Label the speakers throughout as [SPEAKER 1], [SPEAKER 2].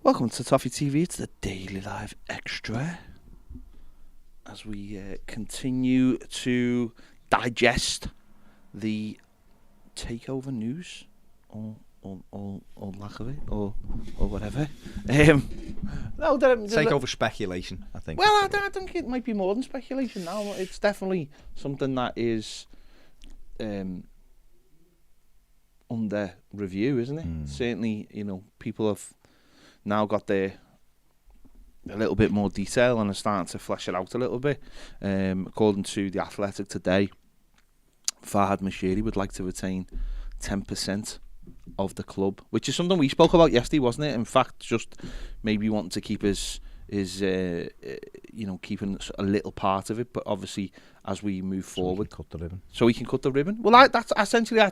[SPEAKER 1] Welcome to Toffee TV. It's the Daily Live Extra. As we continue to digest the Takeover news, or lack of it, or whatever. No,
[SPEAKER 2] Takeover speculation, I think.
[SPEAKER 1] Well, I think it might be more than speculation now. It's definitely something that is under review, isn't it? Certainly, people have now got a little bit more detail and are starting to flesh it out a little bit. According to The Athletic today, Moshiri would like to retain 10% of the club, which is something we spoke about yesterday, wasn't it? In fact, just maybe wanting to keep keeping a little part of it, but obviously as we move forward,
[SPEAKER 2] cut the ribbon.
[SPEAKER 1] So we can cut the ribbon. Well, that's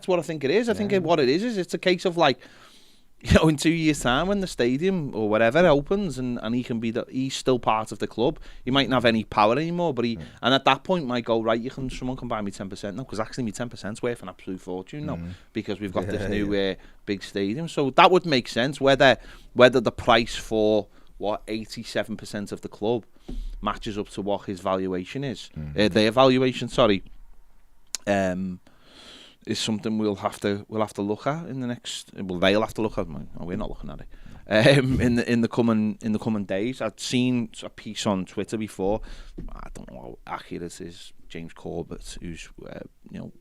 [SPEAKER 1] what I think it is. I think what it is it's a case of like, in 2 years' time when the stadium or whatever opens and he can be he's still part of the club. He mightn't have any power anymore, but and at that point might go, right, someone can buy me 10% now, because actually my 10%'s worth an absolute fortune now because we've got this new big stadium. So that would make sense. Whether the price for 87% of the club matches up to what his valuation is, their valuation, is something we'll have to look at in the next. Well, they'll have to look at. We're not looking at it. In the coming days, I'd seen a piece on Twitter before. I don't know how accurate it is. James Corbett, who's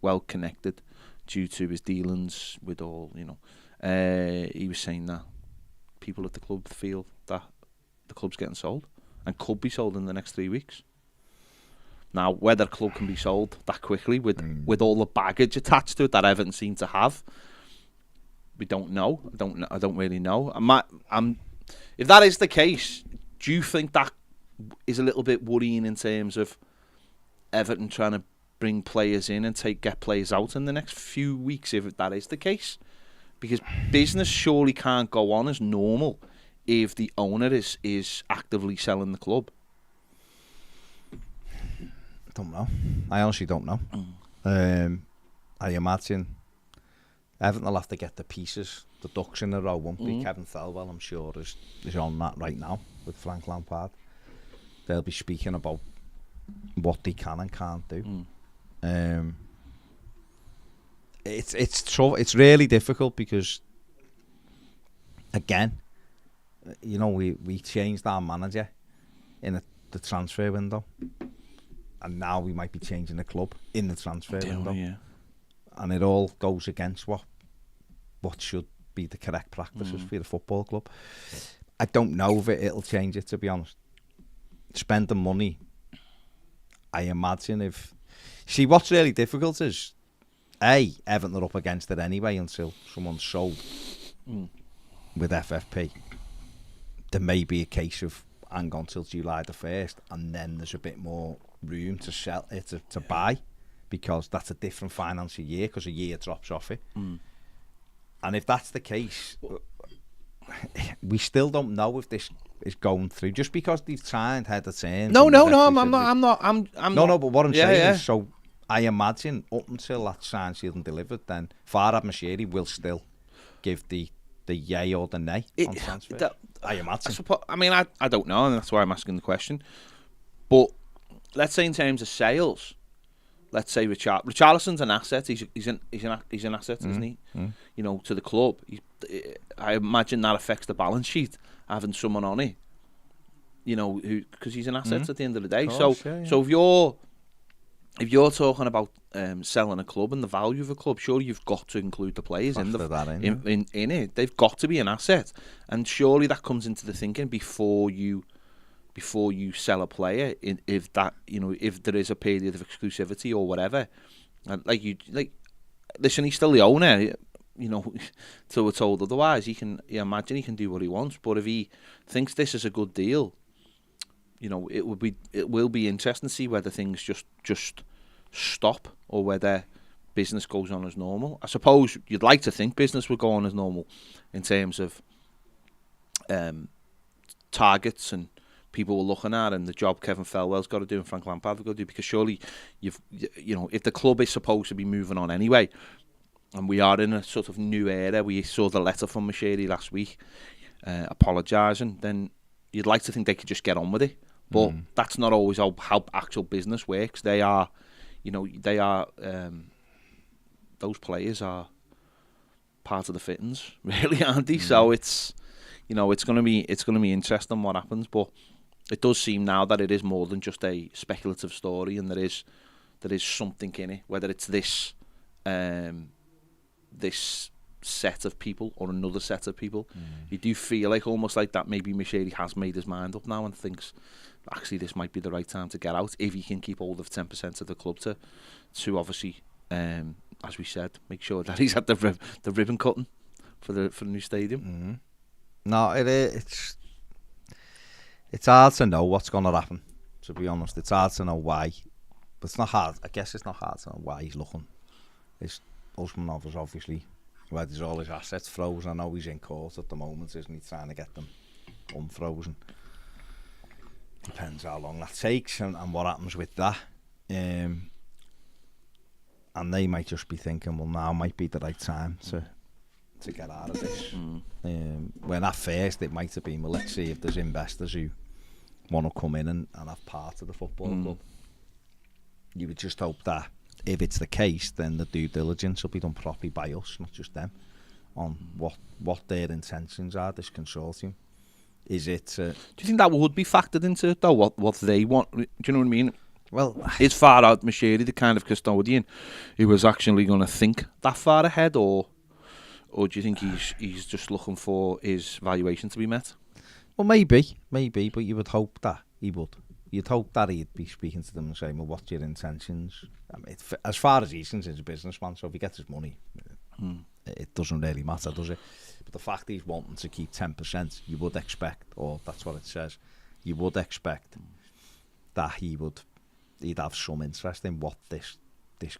[SPEAKER 1] well connected due to his dealings with all. He was saying that people at the club feel that the club's getting sold and could be sold in the next 3 weeks. Now, whether a club can be sold that quickly with all the baggage attached to it that Everton seem to have, we don't know. I don't really know. If that is the case, do you think that is a little bit worrying in terms of Everton trying to bring players in and get players out in the next few weeks, if that is the case? Because business surely can't go on as normal if the owner is actively selling the club.
[SPEAKER 2] Don't know. I honestly don't know. I imagine Everton will have to get the ducks in a row, won't they? Kevin Thelwell, I'm sure, is on that right now with Frank Lampard. They'll be speaking about what they can and can't do. It's really difficult because, again, we changed our manager in the transfer window. And now we might be changing the club in the transfer window. Yeah. And it all goes against what should be the correct practices for the football club. I don't know if it'll change it, to be honest. Spend the money. I imagine what's really difficult is, Everton are up against it anyway until someone's sold with FFP. There may be a case of hang on till July the 1st, and then there's a bit more room to sell it to buy, because that's a different financial year, because a year drops off it. And if that's the case, we still don't know if this is going through, just because they've tried head of terms.
[SPEAKER 1] No, I'm not.
[SPEAKER 2] But what I'm saying is, so I imagine up until that signed, sealed and delivered, then Moshiri will still give the yay or the nay on transfer. I imagine.
[SPEAKER 1] I don't know, and that's why I'm asking the question. But let's say in terms of sales, let's say Richarlison's an asset. He's an asset, isn't he? To the club. I imagine that affects the balance sheet, having someone on it. Because he's an asset at the end of the day. So if you're talking about selling a club and the value of a club, surely you've got to include the players in it. They've got to be an asset, and surely that comes into the thinking before you sell a player. If there is a period of exclusivity or whatever, and listen, he's still the owner. Till we're told otherwise, imagine he can do what he wants. But if he thinks this is a good deal, it will be interesting to see whether things just stop or whether business goes on as normal. I suppose you'd like to think business would go on as normal in terms of targets and people we're looking at, and the job Kevin Thelwell's got to do and Frank Lampard's got to do, because surely if the club is supposed to be moving on anyway, and we are in a sort of new era. We saw the letter from Moshiri last week. apologising, then you'd like to think they could just get on with it. But that's not always how actual business works. They are, those players are part of the fittings, really, aren't they? So it's gonna be interesting what happens. But it does seem now that it is more than just a speculative story, and there is something in it. Whether it's this set of people or another set of people, you do feel like almost like that maybe Moshiri has made his mind up now and thinks actually this might be the right time to get out if he can keep hold of 10% of the club to obviously, as we said, make sure that he's at the ribbon cutting for the new stadium.
[SPEAKER 2] No, it's hard to know what's going to happen, to be honest. It's hard to know why, but it's not hard. I guess it's not hard to know why he's looking. His Usmanov is obviously, where there's all his assets frozen. I know he's in court at the moment, isn't he, trying to get them unfrozen. Depends how long that takes and what happens with that. And they might just be thinking, well, now might be the right time to get out of this. When at first it might have been, well, let's see if there's investors who want to come in and have part of the football club. You would just hope that if it's the case, then the due diligence will be done properly by us, not just them, on what their intentions are, this consortium. Is it... do
[SPEAKER 1] you think that would be factored into it, though, what they want? Do you know what I mean?
[SPEAKER 2] Well...
[SPEAKER 1] Is far out Moshiri the kind of custodian who was actually going to think that far ahead, or do you think he's just looking for his valuation to be met?
[SPEAKER 2] Well, maybe, but you would hope that he would. You'd hope that he'd be speaking to them and saying, well, what's your intentions? I mean, as far as he's concerned, he's a businessman, so if he gets his money, it doesn't really matter, does it? But the fact he's wanting to keep 10%, you would expect, or that's what it says, you would expect that he'd have some interest in what this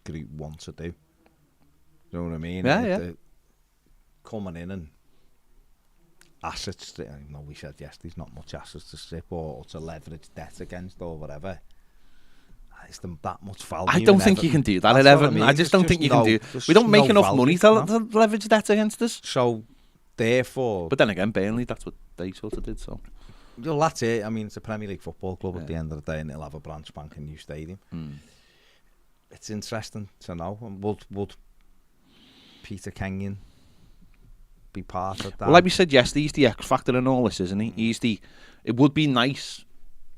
[SPEAKER 2] group wants to do. You know what I mean?
[SPEAKER 1] Yeah.
[SPEAKER 2] Coming in and assets, I know we said yesterday, not much assets to strip or to leverage debt against or whatever. Is there that much value?
[SPEAKER 1] I don't think you can do that at Everton. I just don't think you can do it. We don't make enough money to leverage debt against us.
[SPEAKER 2] So, therefore...
[SPEAKER 1] But then again, Burnley, that's what they sort of did, so...
[SPEAKER 2] Well, that's it. I mean, it's a Premier League football club at the end of the day, and it'll have a brand spanking new stadium. It's interesting to know. Would Peter Kenyon be part of that?
[SPEAKER 1] Well, like we said yesterday, he's the X factor in all this, isn't he? It would be nice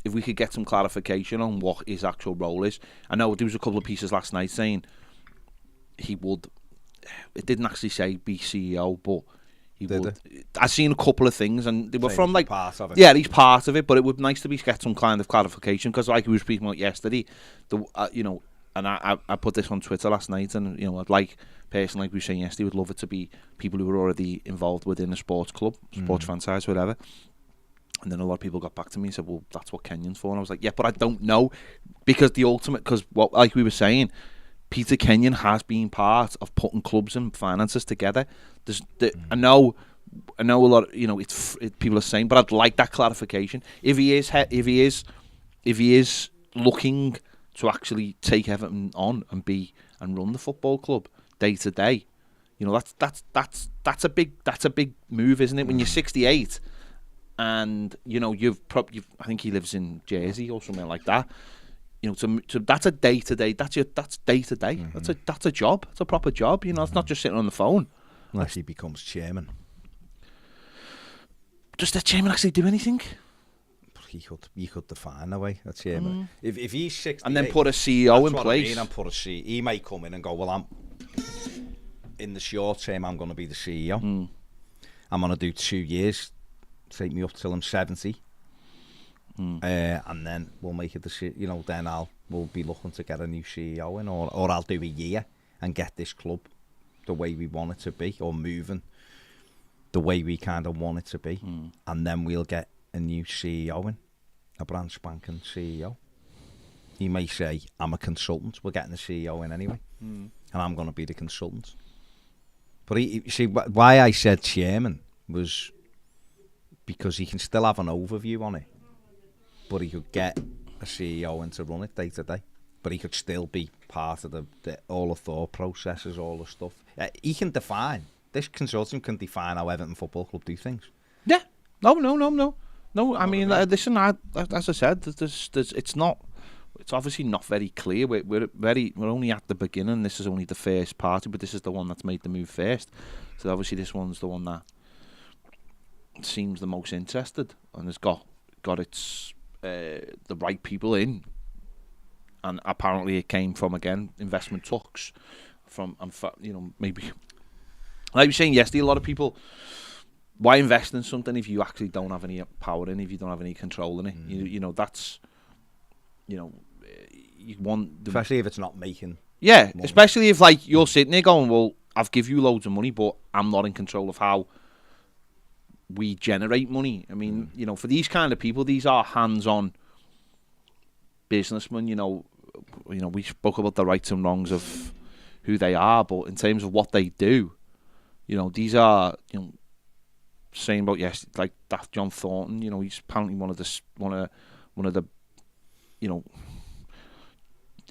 [SPEAKER 1] if we could get some clarification on what his actual role is. I know there was a couple of pieces last night saying he would. It didn't actually say be CEO, but he would. I've seen a couple of things, and they were from like
[SPEAKER 2] part of it.
[SPEAKER 1] Yeah, he's part of it. But it would be nice to get some kind of clarification, because like we were speaking about yesterday, and I put this on Twitter last night, and I'd like personally, like we were saying yesterday, would love it to be people who were already involved within a sports club, sports franchise, whatever. And then a lot of people got back to me and said, well, that's what Kenyon's for. And I was like, yeah, but I don't know. Because like we were saying, Peter Kenyon has been part of putting clubs and finances together. I know a lot, people are saying, but I'd like that clarification. If he is looking to actually take Everton on and run the football club day to day, that's a big move, isn't it? When you're 68. And I think he lives in Jersey or something like that. That's a day to day. That's day to day. That's a job. It's a proper job. It's not just sitting on the phone.
[SPEAKER 2] Unless he becomes chairman.
[SPEAKER 1] Does the chairman actually do anything?
[SPEAKER 2] He could define a way. That's chairman. If he's 68,
[SPEAKER 1] and then put a CEO in place.
[SPEAKER 2] And put a CEO. He may come in and go, well, in the short term, I'm going to be the CEO. I'm going to do 2 years. Take me up till I'm 70, and then we'll make a decision. Then we'll be looking to get a new CEO in, or I'll do a year and get this club the way we want it to be, or moving the way we kind of want it to be, and then we'll get a new CEO in, a brand spanking CEO. He may say, I'm a consultant, we're getting a CEO in anyway, and I'm going to be the consultant. But why I said chairman was because he can still have an overview on it, but he could get a CEO in to run it day to day. But he could still be part of all the thought processes, all the stuff. He can define. This consultant can define how Everton Football Club do things.
[SPEAKER 1] Yeah. No. I mean, listen. As I said, it's obviously not very clear. We're only at the beginning. This is only the first party, but this is the one that's made the move first. So obviously, this one's the one that seems the most interested and has got its the right people in. And apparently, it came from investment talks from maybe like you were saying yesterday. A lot of people. Why invest in something if you actually don't have any power in it, if you don't have any control in it? That's, you want...
[SPEAKER 2] Especially if it's not making
[SPEAKER 1] money.
[SPEAKER 2] Especially
[SPEAKER 1] if, like, you're sitting there going, well, I've give you loads of money, but I'm not in control of how we generate money. I mean, for these kind of people, these are hands-on businessmen, we spoke about the rights and wrongs of who they are, but in terms of what they do, these are, saying about like that John Thornton, he's apparently one of the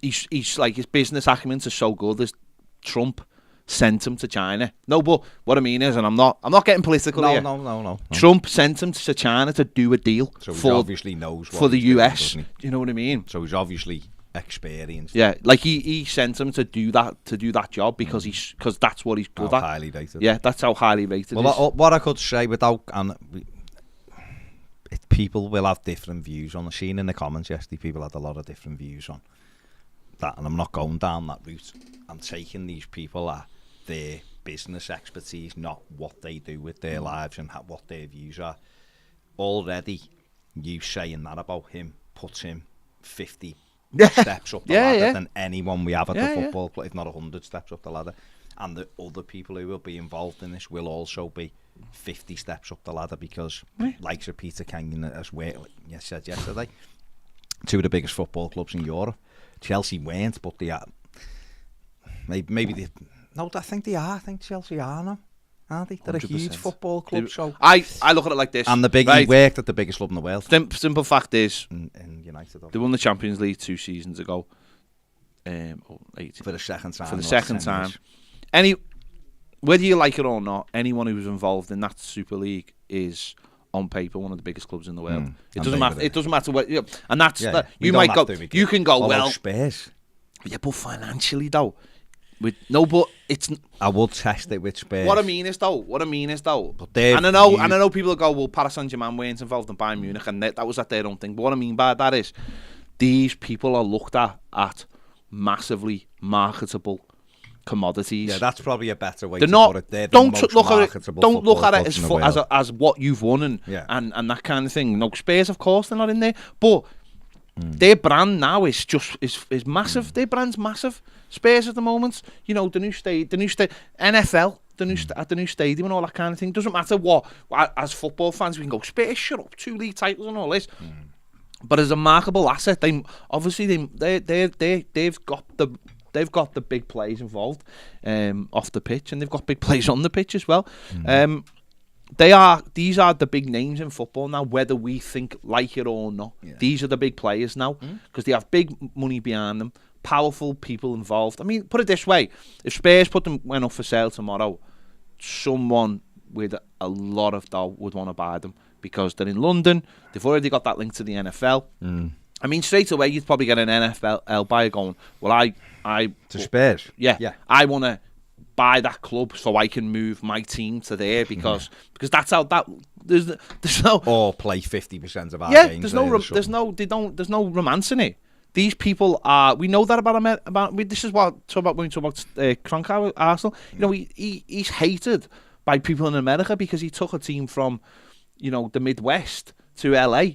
[SPEAKER 1] he's like his business acumen is so good as Trump sent him to China. No, but what I mean is, and I'm not getting political here.
[SPEAKER 2] No.
[SPEAKER 1] Trump sent him to China to do a deal.
[SPEAKER 2] So he obviously knows what
[SPEAKER 1] for the US.
[SPEAKER 2] Doing,
[SPEAKER 1] do you know what I mean?
[SPEAKER 2] So he's obviously experienced.
[SPEAKER 1] Yeah, like he sent him to do that job because because that's what he's good at.
[SPEAKER 2] Highly rated.
[SPEAKER 1] Yeah, that's how highly rated.
[SPEAKER 2] Well, what I could say without people will have different views on the scene in the comments yesterday. People had a lot of different views on that, and I'm not going down that route. I'm taking these people at their business expertise, not what they do with their lives and what their views are. Already, you saying that about him puts him 50 steps up the ladder than anyone we have at the football club, if not 100 steps up the ladder. And the other people who will be involved in this will also be 50 steps up the ladder because, like Sir Peter Kenyon as well, said yesterday, two of the biggest football clubs in Europe. Chelsea weren't, but they are. Maybe they. No, I think they are. I think Chelsea are now. Aren't they? They're 100%. A huge football club. So
[SPEAKER 1] I look at it like this.
[SPEAKER 2] And he worked at the biggest club in the world.
[SPEAKER 1] Simple fact is,
[SPEAKER 2] in United,
[SPEAKER 1] they won the Champions League 2 seasons ago.
[SPEAKER 2] For the second time.
[SPEAKER 1] For the second time. Whether you like it or not, anyone who's involved in that Super League is, on paper, one of the biggest clubs in the world. It doesn't matter. It doesn't matter what. And that's you might go. You can go well.
[SPEAKER 2] Spurs.
[SPEAKER 1] Yeah, but financially though. But it's.
[SPEAKER 2] I will test it with Spurs.
[SPEAKER 1] What I mean is though. But and I know people will go, well, Paris Saint-Germain weren't involved in Bayern Munich, and that was at their own thing. But what I mean by that is, these people are looked at massively marketable commodities.
[SPEAKER 2] Yeah, that's probably a better way to put it. They're don't look
[SPEAKER 1] at it as what you've won and that kind of thing. No, Spurs, of course, they're not in there, but their brand now is massive. Their brand's massive. Spurs at the moment, the new NFL, at the new stadium and all that kind of thing. Doesn't matter what. As football fans, we can go Spurs, shut up, 2 league titles and all this. But as a marketable asset, they've got the big players involved off the pitch, and they've got big players on the pitch as well. These are the big names in football now, whether we think like it or not. These are the big players now because they have big money behind them, powerful people involved. I mean, put it this way: if Spurs went up for sale tomorrow, someone with a lot of dough would want to buy them because they're in London. They've already got that link to the NFL. I mean, straight away you'd probably get an NFL buyer going, well,
[SPEAKER 2] to Spurs.
[SPEAKER 1] Yeah. I want to buy that club so I can move my team to there because that's how that there's no
[SPEAKER 2] or play 50% of our games.
[SPEAKER 1] There's no romance in it. These people are. We know that about. This is what when we talk about Kroenke Arsenal. He's hated by people in America because he took a team from, the Midwest to LA,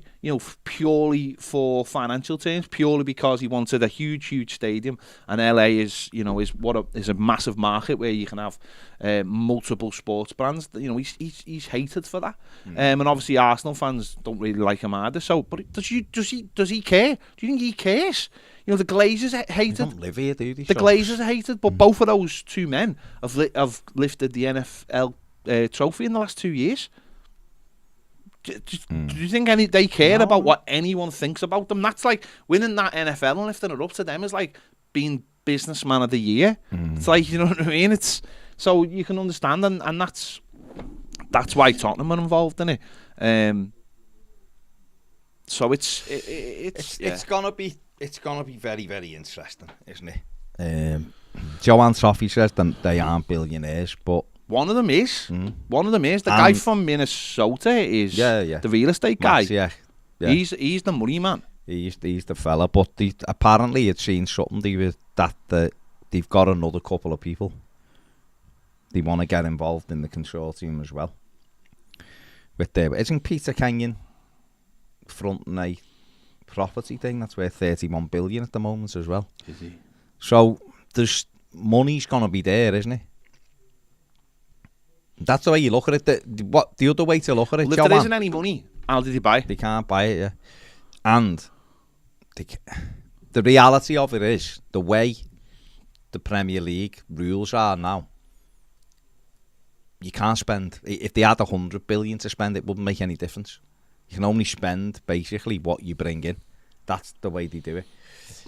[SPEAKER 1] purely for financial terms, purely because he wanted a huge stadium, and LA is a massive market where you can have multiple sports brands. He's hated for that, and obviously Arsenal fans don't really like him either. So, but does he care? Do you think he cares? The Glazers are hated.
[SPEAKER 2] They don't live here, do they?
[SPEAKER 1] The Glazers are hated, but both of those two men have lifted the NFL trophy in the last 2 years. Do you think they care about what anyone thinks about them? That's like winning that NFL and lifting it up to them is like being businessman of the year. It's like, you know what I mean? It's so you can understand, and that's why Tottenham are involved in it. So it's
[SPEAKER 2] gonna be very, very interesting, isn't it? Joanne Toffee says that they aren't billionaires, but
[SPEAKER 1] one of them is. One of them is. The guy from Minnesota is the real estate guy.
[SPEAKER 2] Yeah.
[SPEAKER 1] He's the money man.
[SPEAKER 2] He's the fella, but apparently it's seen something with that they've got another couple of people. They want to get involved in the consortium as well. Isn't Peter Kenyon fronting a property thing that's worth 31 billion at the moment as well?
[SPEAKER 1] Is he?
[SPEAKER 2] So there's money's gonna be there, isn't it? That's the way you look at it. The other way to look at it,
[SPEAKER 1] well, if there isn't any money, how did he buy?
[SPEAKER 2] They can't buy it, yeah. And the reality of it is, the way the Premier League rules are now, you can't spend. If they had 100 billion to spend, it wouldn't make any difference. You can only spend basically what you bring in. That's the way they do it.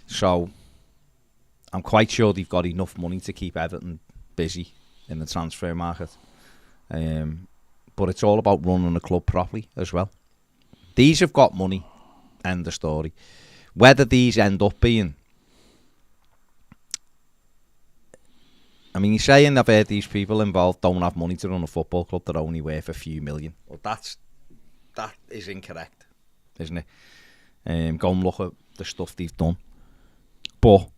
[SPEAKER 2] So I'm quite sure they've got enough money to keep Everton busy in the transfer market. But it's all about running the club properly as well. These have got money, end of story. Whether these end up being... I mean, you're saying I've heard these people involved don't have money to run a football club, they're only worth a few million. Well, that is incorrect, isn't it? Go and look at the stuff they've done. But,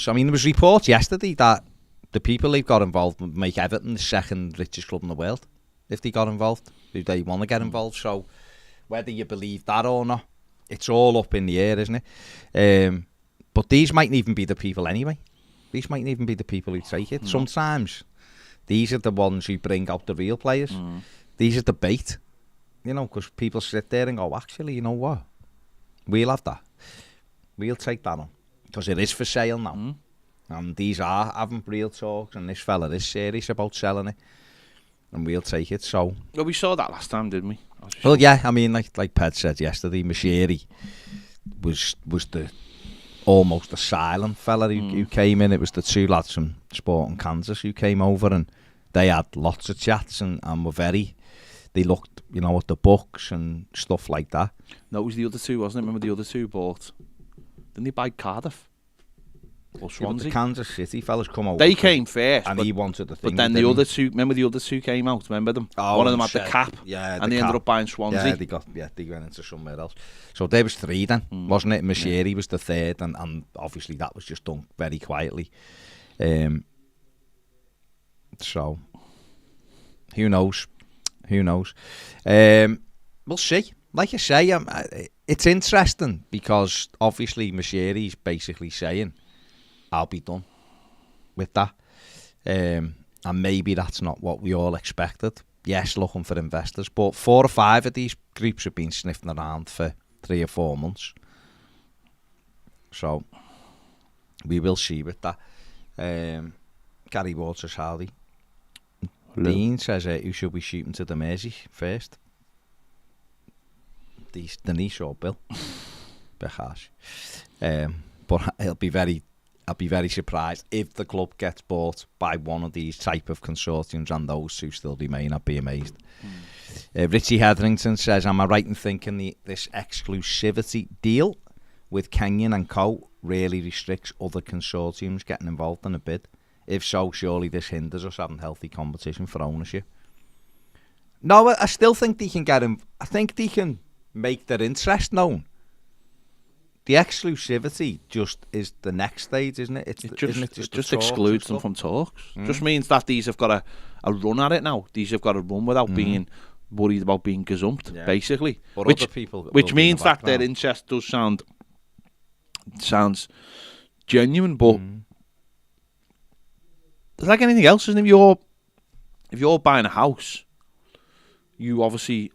[SPEAKER 2] I mean, there was reports yesterday that the people they've got involved would make Everton the second richest club in the world if they got involved. If they want to get involved. So, whether you believe that or not, it's all up in the air, isn't it? But these mightn't even be the people anyway. These mightn't even be the people who take it. Sometimes these are the ones who bring out the real players. These are the bait. You know, because people sit there and go, actually, you know what? We'll have that. We'll take that on. Because it is for sale now. And these are having real talks, and this fella is serious about selling it. And we'll take it, so...
[SPEAKER 1] Well, we saw that last time, didn't we?
[SPEAKER 2] Well, yeah, I mean, like Ped said yesterday, Moshiri was the almost the silent fella who came in. It was the two lads from Sporting Kansas who came over, and they had lots of chats and were very... They looked, you know, at the books and stuff like that.
[SPEAKER 1] No, it was the other two, wasn't it? Remember the other two bought... Didn't they buy Cardiff? Or Swansea?
[SPEAKER 2] The Kansas City fellas come over.
[SPEAKER 1] They came first.
[SPEAKER 2] And he wanted the thing.
[SPEAKER 1] But then the other two... Remember the other two came out? Remember them?
[SPEAKER 2] Oh,
[SPEAKER 1] one of them had the cap.
[SPEAKER 2] Yeah,
[SPEAKER 1] and they ended up buying Swansea.
[SPEAKER 2] Yeah, they went into somewhere else. So there was three then, wasn't it? Moshiri was the third, and obviously that was just done very quietly. So, who knows? Who knows? We'll see. Like I say, it's interesting because obviously Moshiri's basically saying, I'll be done with that. And maybe that's not what we all expected. Yes, looking for investors. But 4 or 5 of these groups have been sniffing around for 3 or 4 months. So, we will see with that. Gary Waters, howdy. Dean says, who should we shooting to the Mersey first? Denise or Bill? Bit harsh. But I'll be very surprised if the club gets bought by one of these type of consortiums, and those two still remain. I'd be amazed. Richie Hetherington says, am I right in thinking this exclusivity deal with Kenyon and Co really restricts other consortiums getting involved in a bid? If so, surely this hinders us having healthy competition for ownership. No, I still think they can get him. I think they can make their interest known. The exclusivity just is the next stage, isn't it? It
[SPEAKER 1] just excludes them from talks. Just means that these have got a run at it now. These have got a run without being worried about being gazumped, basically.
[SPEAKER 2] But
[SPEAKER 1] which means that their interest does sounds genuine, but it's like anything else, isn't it? If you're buying a house, you obviously...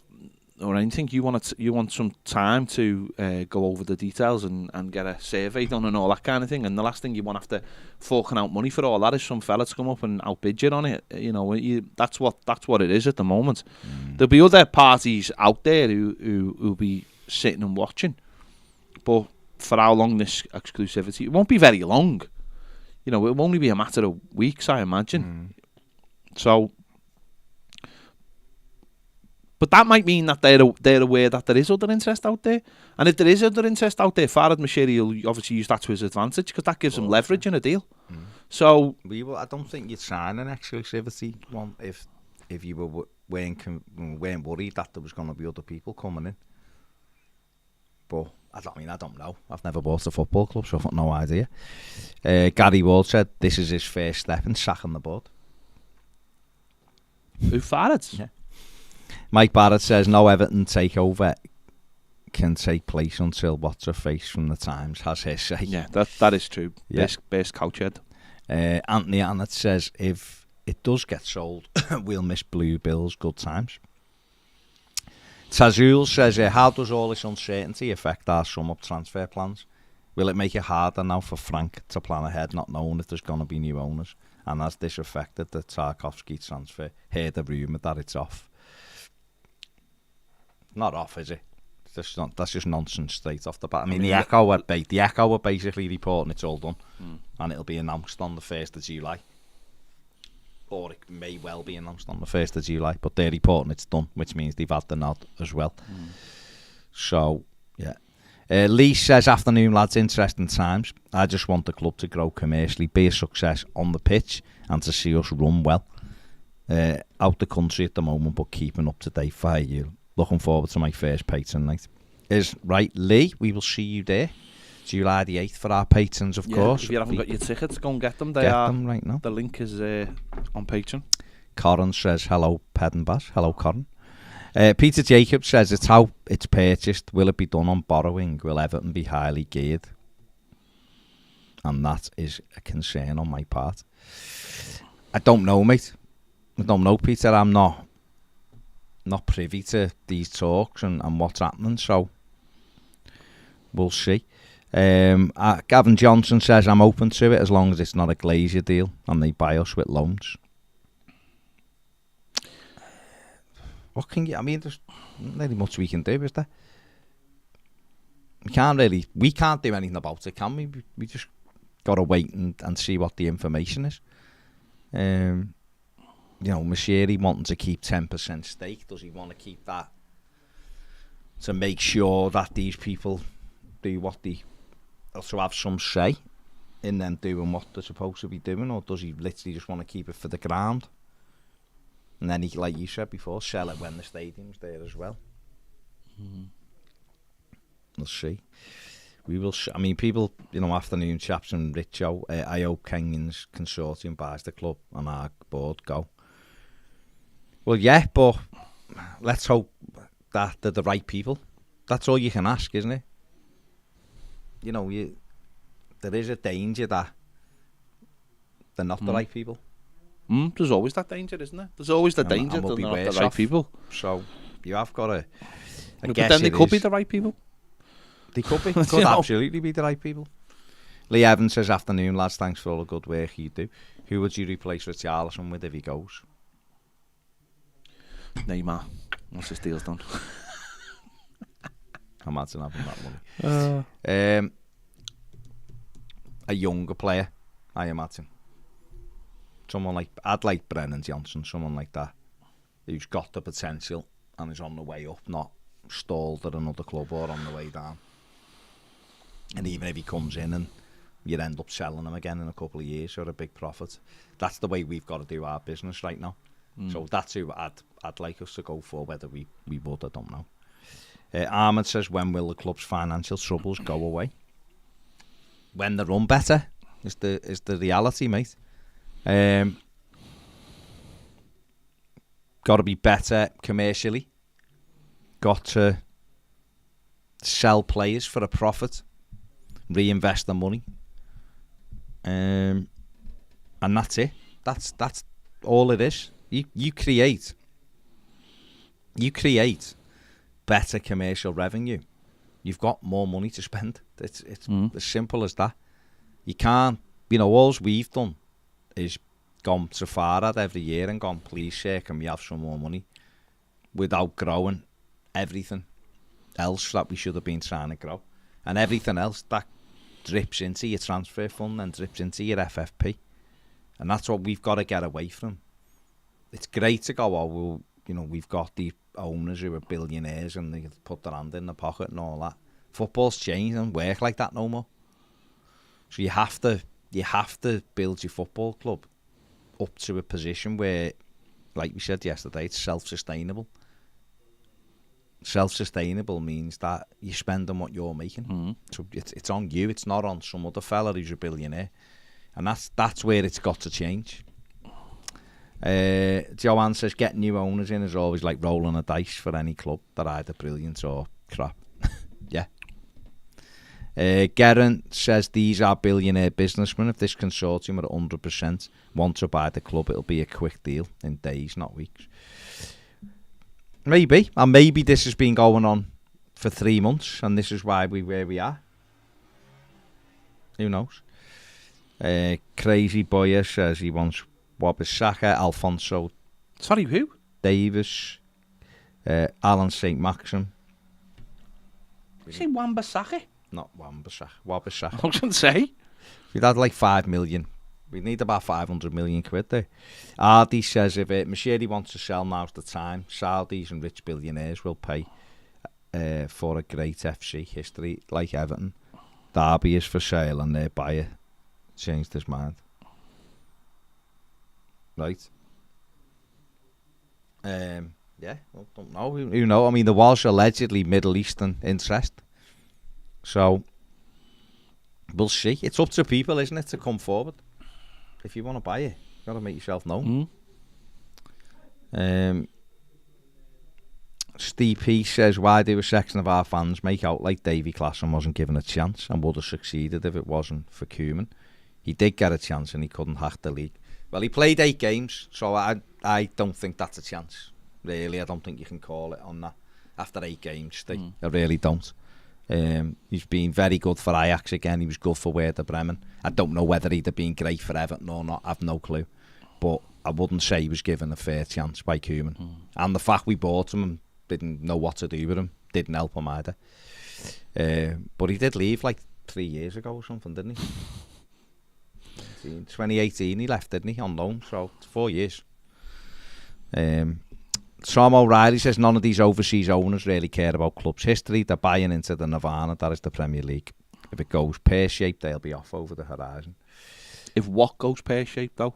[SPEAKER 1] or anything, you want some time to go over the details and get a survey done and all that kind of thing. And the last thing you want after forking out money for all that is some fella to come up and outbid you on it. You know, that's what it is at the moment. There'll be other parties out there who'll be sitting and watching, but for how long this exclusivity? It won't be very long. You know, it will only be a matter of weeks, I imagine. So. But that might mean that they're aware that there is other interest out there. And if there is other interest out there, Farhad Moshiri will obviously use that to his advantage because that gives him leverage in a deal. So
[SPEAKER 2] I don't think you'd sign an exclusivity one if you weren't worried that there was going to be other people coming in. But I don't know. I've never bought a football club, so I've got no idea. Gary Ward said this is his first step in sacking the board.
[SPEAKER 1] Who Farhad?
[SPEAKER 2] Yeah. Mike Barrett says no Everton takeover can take place until what's her face from the Times has his say.
[SPEAKER 1] Yeah, that is true. Yeah. Base couchhead.
[SPEAKER 2] Anthony Annett says if it does get sold, we'll miss Blue Bills good times. Tazul says how does all this uncertainty affect our sum-up transfer plans? Will it make it harder now for Frank to plan ahead, not knowing if there's going to be new owners? And has this affected the Tarkovsky transfer? Heard a rumour that it's off. Not off, is it? That's just nonsense straight off the bat. I mean, the Echo were basically reporting it's all done, and it'll be announced on the 1st of July. Or it may well be announced on the 1st of July, but they're reporting it's done, which means they've had the nod as well. So, yeah. Lee says, afternoon lads, interesting times. I just want the club to grow commercially, be a success on the pitch, and to see us run well. Out the country at the moment, but keeping up to date for you. Looking forward to my first patron night. Is right, Lee. We will see you there, July the 8th for our patrons, of course.
[SPEAKER 1] If you haven't got your tickets, go and get them.
[SPEAKER 2] Get them right now.
[SPEAKER 1] The link is on Patreon.
[SPEAKER 2] Corin says hello, Ped and Bass. Hello, Corin. Peter Jacobs says it's how it's purchased. Will it be done on borrowing? Will Everton be highly geared? And that is a concern on my part. I don't know, mate. I don't know, Peter. I'm not privy to these talks and what's happening, so we'll see. Gavin Johnson says I'm open to it as long as it's not a Glazier deal and they buy us with loans. What can you? I mean, there's not really much we can do, is there? We can't do anything about it, can we? We just got to wait and see what the information is. Moshiri wanting to keep 10% stake. Does he want to keep that to make sure that these people do what they also have some say in them doing what they're supposed to be doing, or does he literally just want to keep it for the ground? And then he, like you said before, sell it when the stadium's there as well. We'll see. We will. I mean, people, afternoon chaps and Richo. I hope Kenyon's consortium buys the club and our board go. Well, yeah, but let's hope that they're the right people. That's all you can ask, isn't it? There is a danger that they're not the right people.
[SPEAKER 1] There's always that danger, isn't there? There's always the danger that they're not the right people.
[SPEAKER 2] So you have got to.
[SPEAKER 1] But then they could be the right people.
[SPEAKER 2] They could be. Could absolutely be the right people. Lee Evans says, afternoon, lads. Thanks for all the good work you do. Who would you replace Richarlison with if he goes?
[SPEAKER 1] Neymar. Once his deal's done.
[SPEAKER 2] Imagine having that money. A younger player, I imagine. Someone I'd like Brennan Johnson, someone like that, who's got the potential and is on the way up, not stalled at another club or on the way down. And even if he comes in and you'd end up selling him again in a couple of years or a big profit, that's the way we've got to do our business right now. So that's who I'd like us to go for. Whether we would, I don't know. Ahmed says, when will the club's financial troubles go away? When they run better is the reality, mate. Got to be better commercially. Got to sell players for a profit, reinvest the money, and that's it. That's all it is. You create better commercial revenue. You've got more money to spend. It's as simple as that. You can't. All we've done is gone to Farhad every year and gone, please, sir, can we have some more money, without growing everything else that we should have been trying to grow. And everything else that drips into your transfer fund and drips into your FFP. And that's what we've got to get away from. It's great to go, we've got the owners who are billionaires and they could put their hand in the pocket and all that. Football's changed and work like that no more. So you have to build your football club up to a position where, like we said yesterday, it's self-sustainable. Self-sustainable means that you're spending what you're making. So it's on you. It's not on some other fella who's a billionaire. And that's where it's got to change. Joanne says getting new owners in is always like rolling a dice for any club. They're either brilliant or crap. Yeah. Garen says these are billionaire businessmen. If this consortium at 100% want to buy the club, it'll be a quick deal in days, not weeks. Maybe. And maybe this has been going on for 3 months and this is why we're where we are. Who knows? Crazy Boyer says he wants Wan-Bissaka, Alfonso.
[SPEAKER 1] Sorry, who?
[SPEAKER 2] Davis, Alan St. Maxim.
[SPEAKER 1] You say Wan-Bissaka?
[SPEAKER 2] Not Wan-Bissaka. Wan-Bissaka.
[SPEAKER 1] I was going to say.
[SPEAKER 2] We'd had like 5 million. We'd need about 500 million quid there. Ardy says if Moshiri wants to sell, now's the time. Saudis and rich billionaires will pay for a great FC history like Everton. Derby is for sale and their buyer changed his mind. Right. Yeah, well, don't know. Who knows? I mean, there was allegedly Middle Eastern interest. So, we'll see. It's up to people, isn't it, to come forward. If you want to buy it, you've got to make yourself known. Steve P says, why do a section of our fans make out like Davy Classen wasn't given a chance and would have succeeded if it wasn't for Koeman? He did get a chance and he couldn't hack the league. Well, he played 8 games, so I don't think that's a chance. Really, I don't think you can call it on that. After 8 games, I really don't. He's been very good for Ajax again. He was good for Werder Bremen. I don't know whether he'd have been great for Everton or not. I've no clue. But I wouldn't say he was given a fair chance by Koeman. And the fact we bought him and didn't know what to do with him didn't help him either. But he did leave like 3 years ago or something, didn't he? 2018 he left, didn't he, on loan? So it's 4 years. Tom O'Reilly says none of these overseas owners really care about club's history. They're buying into the nirvana that is the Premier League. If it goes pear-shaped, they'll be off over the horizon.
[SPEAKER 1] If what goes pear-shaped, though?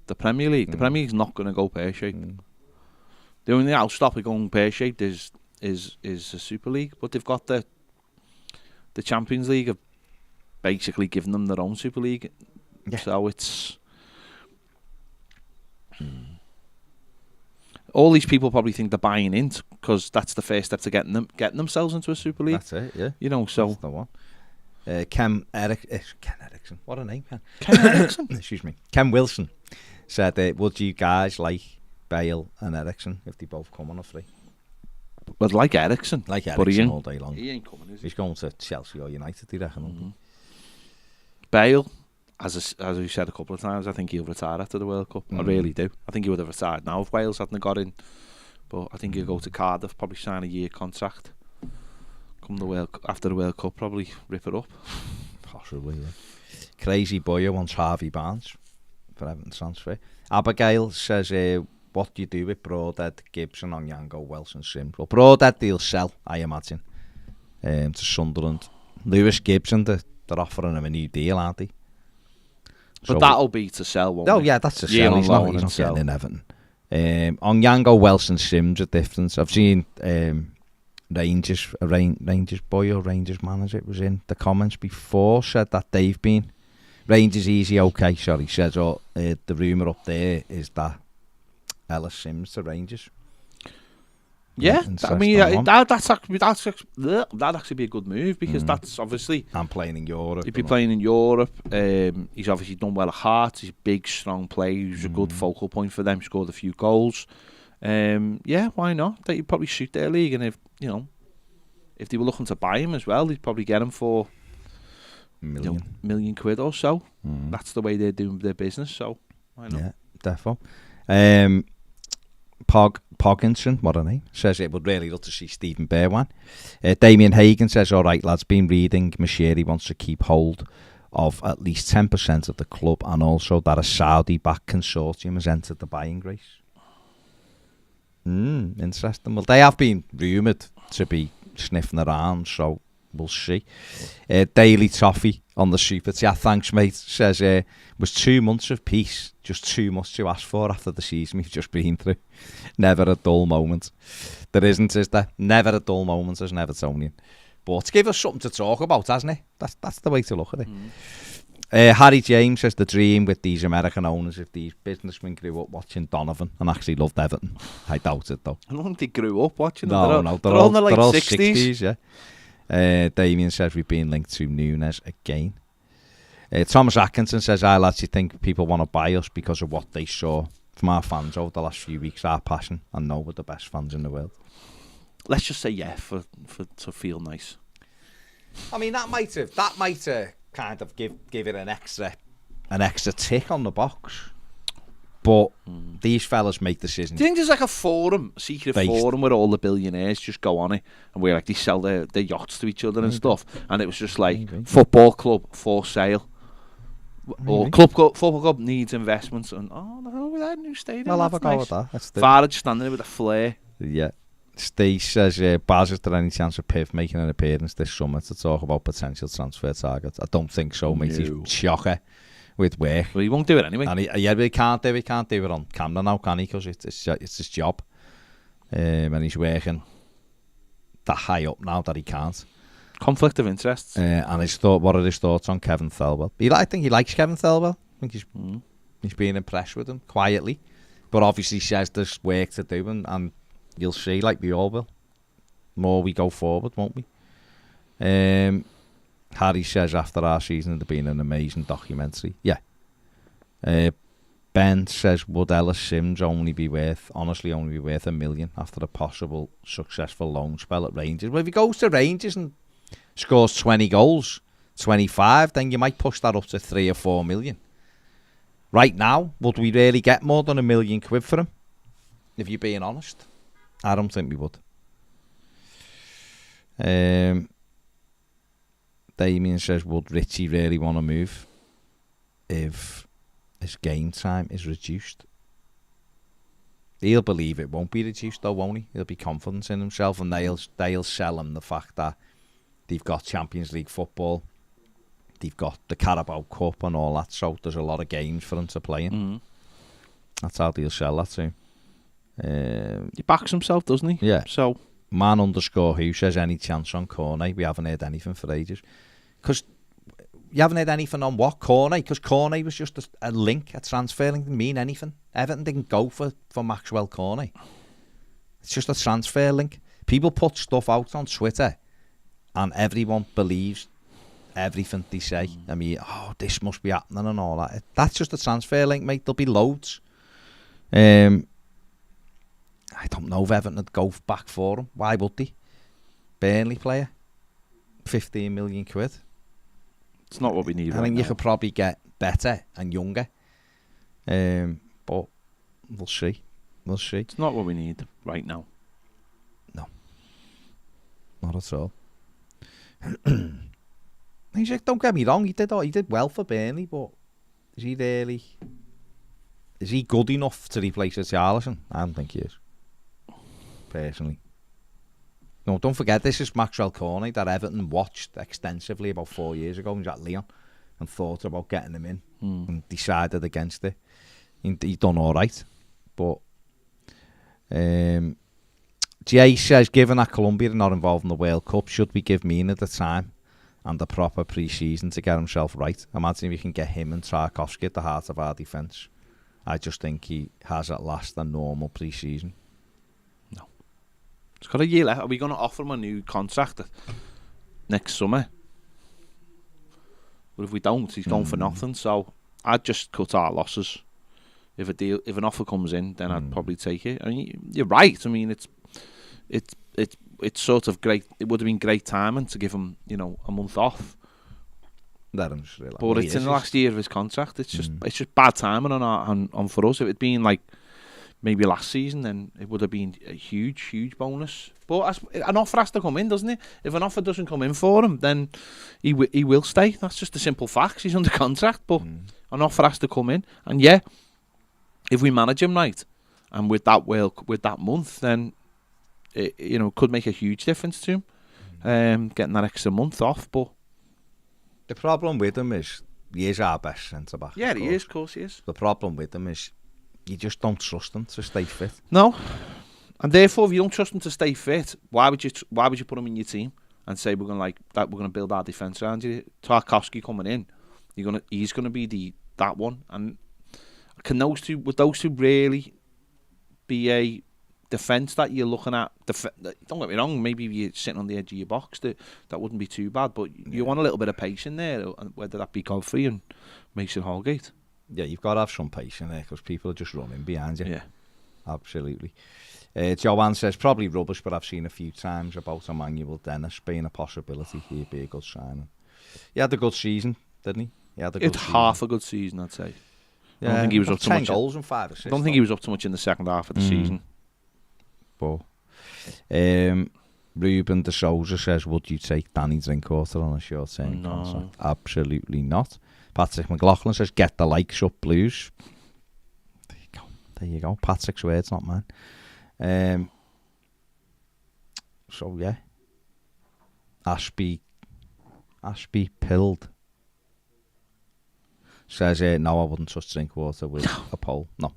[SPEAKER 1] The Premier League. The Premier League's not going to go pear-shaped. The only thing that'll stop it going pear-shaped is the Super League. But they've got the Champions League of basically giving them their own Super League. Yeah. So it's... All these people probably think they're buying in because that's the first step to getting themselves into a Super League.
[SPEAKER 2] That's it, yeah.
[SPEAKER 1] You know, so...
[SPEAKER 2] That's the one. Ken Erickson. What a name, Ken.
[SPEAKER 1] Ken Erickson?
[SPEAKER 2] Excuse me. Ken Wilson said, would you guys like Bale and Erickson if they both come on a free?
[SPEAKER 1] But like Erickson.
[SPEAKER 2] Like Erickson all day long.
[SPEAKER 1] He ain't coming, is he?
[SPEAKER 2] He's going to Chelsea or United, do you reckon?
[SPEAKER 1] Bale, as we said a couple of times, I think he'll retire after the World Cup. I really do. I think he would have retired now if Wales hadn't got in. But I think he'll go to Cardiff, probably sign a year contract. After the World Cup, probably rip it up.
[SPEAKER 2] Possibly, yeah. Crazy Boyer wants Harvey Barnes for Everton transfer. Abigail says, what do you do with Broadhead, Gibson, Onyango, Welsh and Sims? Well, Broadhead they'll sell, I imagine, to Sunderland. Lewis Gibson, they're offering him a new deal, aren't they?
[SPEAKER 1] But so that'll be to sell, won't
[SPEAKER 2] it? Yeah, that's a sell. He's not getting in Everton. Onyango, Welsh and Sims are different. I've seen Rangers boy or Rangers manager was in the comments before, said that they've been Rangers easy, okay, sorry, says the rumour up there is that Ellis Sims to Rangers.
[SPEAKER 1] Yeah, I mean that'd actually be a good move because that's obviously.
[SPEAKER 2] And playing in Europe.
[SPEAKER 1] He'd be playing in Europe. He's obviously done well at Hearts. He's a big, strong player. He's a good focal point for them. Scored a few goals. Yeah, why not? They'd probably suit their league, and if they were looking to buy him as well, they'd probably get him for million quid or so. That's the way they're doing their business. So why not?
[SPEAKER 2] Yeah, definitely. Pogginson, what a name, says it would really love to see Stephen Bergwijn. Damien Hagen says, all right lads, been reading Moshiri wants to keep hold of at least 10% of the club and also that a Saudi-backed consortium has entered the buying race. Interesting. Well, they have been rumoured to be sniffing around, so we'll see. Daily Toffee on the super chat. Thanks, mate. Says, was 2 months of peace just too much to ask for after the season we've just been through? Never a dull moment. There isn't, is there? Never a dull moment as an Evertonian. But give us something to talk about, hasn't it? That's the way to look at it. Harry James says the dream with these American owners, if these businessmen grew up watching Donovan and actually loved Everton. I doubt it, though.
[SPEAKER 1] I don't think they grew up watching them.
[SPEAKER 2] They're all in the late 60s, yeah. Damien says we've been linked to Nunes again. Thomas Atkinson says, I actually think people want to buy us because of what they saw from our fans over the last few weeks, our passion, and know we're the best fans in the world.
[SPEAKER 1] Let's just say for to feel nice.
[SPEAKER 2] I mean, that might have kind of give it an extra tick on the box. But these fellas make decisions.
[SPEAKER 1] Do you think there's like a secret forum where all the billionaires just go on it and where like they sell their yachts to each other and stuff, and it was just like football club for sale, or football club needs investments, and the hell with that new stadium.
[SPEAKER 2] I'll have a go with that.
[SPEAKER 1] Farage standing there with a flare.
[SPEAKER 2] Yeah. Steve says, Baz, is there any chance of Piv making an appearance this summer to talk about potential transfer targets? I don't think so, mate. He's shocker with work.
[SPEAKER 1] Well, he won't do it anyway.
[SPEAKER 2] And he can't do it on camera now, can he? Because it's his job. And he's working that high up now that he can't.
[SPEAKER 1] Conflict of interest.
[SPEAKER 2] And what are his thoughts on Kevin Thelwell? I think he likes Kevin Thelwell. I think he's being impressed with him quietly. But obviously says there's work to do, and you'll see, like we all will. More we go forward, won't we? Harry says after our season it'd been an amazing documentary. Yeah. Ben says, would Ellis Sims only be worth $1 million after a possible successful loan spell at Rangers? Well, if he goes to Rangers and scores 20 goals, 25, then you might push that up to 3 or 4 million. Right now, would we really get more than £1 million for him? If you're being honest, I don't think we would. Damien says, would Richie really want to move if his game time is reduced? He'll believe it won't be reduced though, won't he? He'll be confident in himself, and they'll sell him the fact that they've got Champions League football, they've got the Carabao Cup and all that, so there's a lot of games for him to play in. That's how they'll sell that to him.
[SPEAKER 1] He backs himself, doesn't he?
[SPEAKER 2] Yeah.
[SPEAKER 1] So
[SPEAKER 2] Man_who says, any chance on Cornet? We haven't heard anything for ages. Because you haven't heard anything on what? Cornet? Because Cornet was just a link, a transfer link, didn't mean anything. Everton didn't go for Maxwell Cornet. It's just a transfer link. People put stuff out on Twitter and everyone believes everything they say. I mean, this must be happening and all that. That's just a transfer link, mate. There'll be loads. I don't know if Everton would go back for him. Why would they? Burnley player, 15 million quid.
[SPEAKER 1] It's not what we need.
[SPEAKER 2] I think you could probably get better and younger. But we'll see.
[SPEAKER 1] It's not what we need right now.
[SPEAKER 2] No. Not at all. Don't get me wrong, he did well for Burnley, but is he good enough to replace Richarlison? I don't think he is. Personally. No, don't forget, this is Maxwell Cornet that Everton watched extensively about 4 years ago when he was at Lyon and thought about getting him in and decided against it. He done all right. But Jay says, given that Colombia are not involved in the World Cup, should we give Mina the time and the proper pre-season to get himself right? Imagine if we can get him and Tarkovsky at the heart of our defence. I just think he has at last a normal pre-season.
[SPEAKER 1] He's got a year left. Are we going to offer him a new contract next summer? But if we don't, he's going for nothing. So I'd just cut our losses. If an offer comes in, then I'd probably take it. I mean, you're right. I mean, it's sort of great. It would have been great timing to give him, a month off.
[SPEAKER 2] But
[SPEAKER 1] it's in the last year of his contract. It's just bad timing on for us. If it'd been like maybe last season, then it would have been a huge bonus. But an offer has to come in, doesn't it? If an offer doesn't come in for him, then he will stay. That's just a simple fact. He's under contract, but an offer has to come in. And yeah, if we manage him right, and with that month, then it, could make a huge difference to him. Getting that extra month off, but
[SPEAKER 2] the problem with him is he is our best centre back.
[SPEAKER 1] Yeah, he is, of course he is.
[SPEAKER 2] The problem with him is you just don't trust him to stay fit.
[SPEAKER 1] No, and therefore, if you don't trust him to stay fit, why would you put him in your team and say we're gonna build our defence around you? Tarkowski coming in, he's gonna be that one. And can those two really be a defence that you're looking at? Don't get me wrong, maybe if you're sitting on the edge of your box, that wouldn't be too bad. But you want a little bit of pace in there, whether that be Godfrey and Mason Holgate.
[SPEAKER 2] Yeah, you've got to have some pace in there because people are just running behind you.
[SPEAKER 1] Yeah,
[SPEAKER 2] absolutely. Joanne says, probably rubbish, but I've seen a few times about Emmanuel Dennis being a possibility. He'd be a good signing. He had a good season, didn't he?
[SPEAKER 1] It's half a good season, I'd say.
[SPEAKER 2] Yeah,
[SPEAKER 1] I don't think he was up to
[SPEAKER 2] 10
[SPEAKER 1] much.
[SPEAKER 2] goals and 5 assists.
[SPEAKER 1] I don't think he was up to much in the second half of the season.
[SPEAKER 2] But Ruben de Souza says, would you take Danny Drinkwater on a short-term contract? Absolutely not. Patrick McLaughlin says, get the likes up, Blues. There you go. Patrick's words, not mine. So, yeah. Ashby Pilled says, no, I wouldn't touch Drinkwater with a pole. No,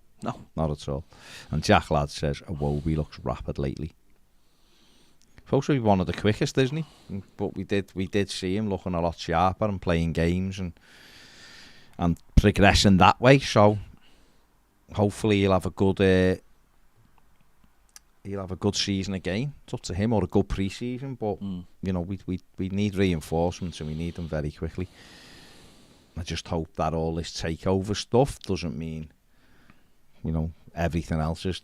[SPEAKER 2] not at all. And Jack Ladd says, Iwobi looks rapid lately. Supposed to be one of the quickest, isn't he? But we did see him looking a lot sharper and playing games and progressing that way. So hopefully he'll have a good season again. It's up to him, or a good pre-season. But we need reinforcements and we need them very quickly. I just hope that all this takeover stuff doesn't mean everything else is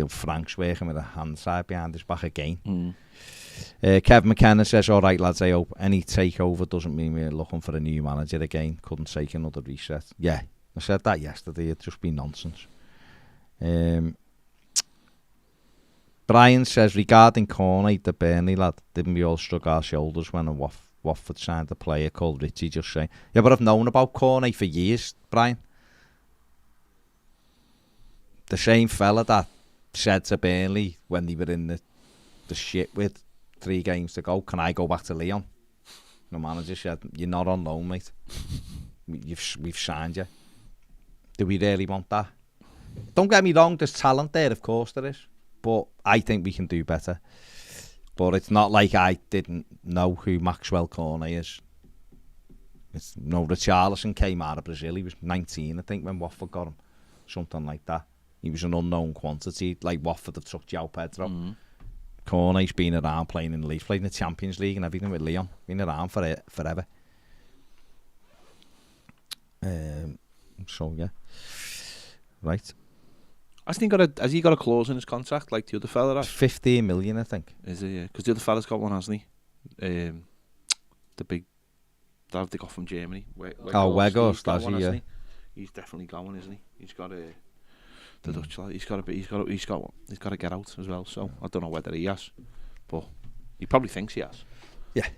[SPEAKER 2] Frank's working with a hand side behind his back again. Kev McKenna says, all right lads, I hope any takeover doesn't mean we're looking for a new manager again. Couldn't take another reset. Yeah, I said that yesterday. It'd just be nonsense. Brian says, regarding Corney, the Burnley lad, didn't we all shrug our shoulders when Watford signed a player called Richie? Just saying. Yeah, but I've known about Corney for years, Brian. The same fella that said to Burnley when they were in the shit with 3 games to go, can I go back to Lyon? The manager said, you're not on loan, mate. We've signed you. Do we really want that? Don't get me wrong, there's talent there, of course there is. But I think we can do better. But it's not like I didn't know who Maxwell Cornet is. Richarlison came out of Brazil. He was 19, I think, when Watford got him. Something like that. He was an unknown quantity, like Watford have took João Pedro. Cornet's been around playing in the league, playing in the Champions League and everything with Lyon. Been around forever. So, yeah. Right.
[SPEAKER 1] Has he got a clause in his contract like the other fella? Has?
[SPEAKER 2] 15 million, I think.
[SPEAKER 1] Is it? Yeah, because the other fella's got one, hasn't he? The big that they got from Germany.
[SPEAKER 2] Weghorst, does he? Yeah.
[SPEAKER 1] He's definitely going, isn't he? He's got the Dutch lad. He's got to get out as well. So I don't know whether he has, but he probably thinks he has.
[SPEAKER 2] Yeah,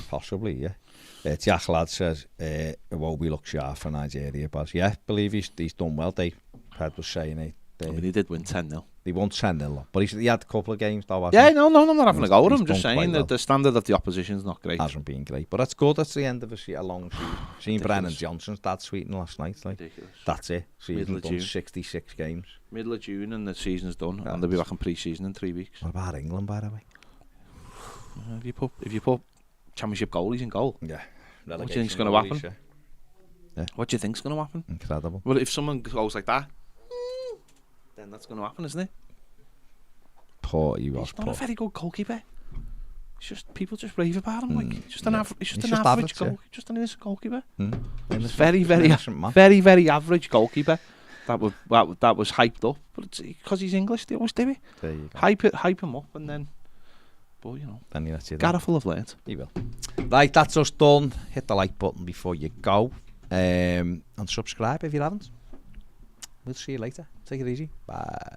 [SPEAKER 2] possibly. Yeah. Jack Ladd says, Iwobi looks sharp for Nigeria, but yeah, believe he's done well. Pat was saying
[SPEAKER 1] I mean, he did win 10-0.
[SPEAKER 2] They won 10-0, but he had a couple of games though.
[SPEAKER 1] Yeah, no, I'm not having a go at him. I'm just saying that the standard of the opposition's not great.
[SPEAKER 2] Hasn't been great, but that's good. That's the end of a long season. Seen Brennan Johnson's dad tweeting last night. Like, ridiculous. That's it. Season done 66 games.
[SPEAKER 1] Middle of June and the season's done, and they'll be back in pre-season in 3 weeks.
[SPEAKER 2] What about England, by the way?
[SPEAKER 1] If you put championship goalies in goal,
[SPEAKER 2] yeah.
[SPEAKER 1] What do you think's going to happen?
[SPEAKER 2] Yeah.
[SPEAKER 1] What do you think's going to happen?
[SPEAKER 2] Incredible.
[SPEAKER 1] Well, if someone goes like that, then that's going to happen, isn't it?
[SPEAKER 2] He's
[SPEAKER 1] not a very good goalkeeper. It's just people just rave about him. Like just an average goalkeeper. Just an innocent goalkeeper. Very, very average goalkeeper. That was hyped up, but it's because he's English. They always do it.
[SPEAKER 2] There you go.
[SPEAKER 1] Hype him up, and then. But
[SPEAKER 2] then you
[SPEAKER 1] Gareth will have learnt.
[SPEAKER 2] He will. Right, that's us done. Hit the like button before you go, and subscribe if you haven't. We'll see you later. Take it easy. Bye.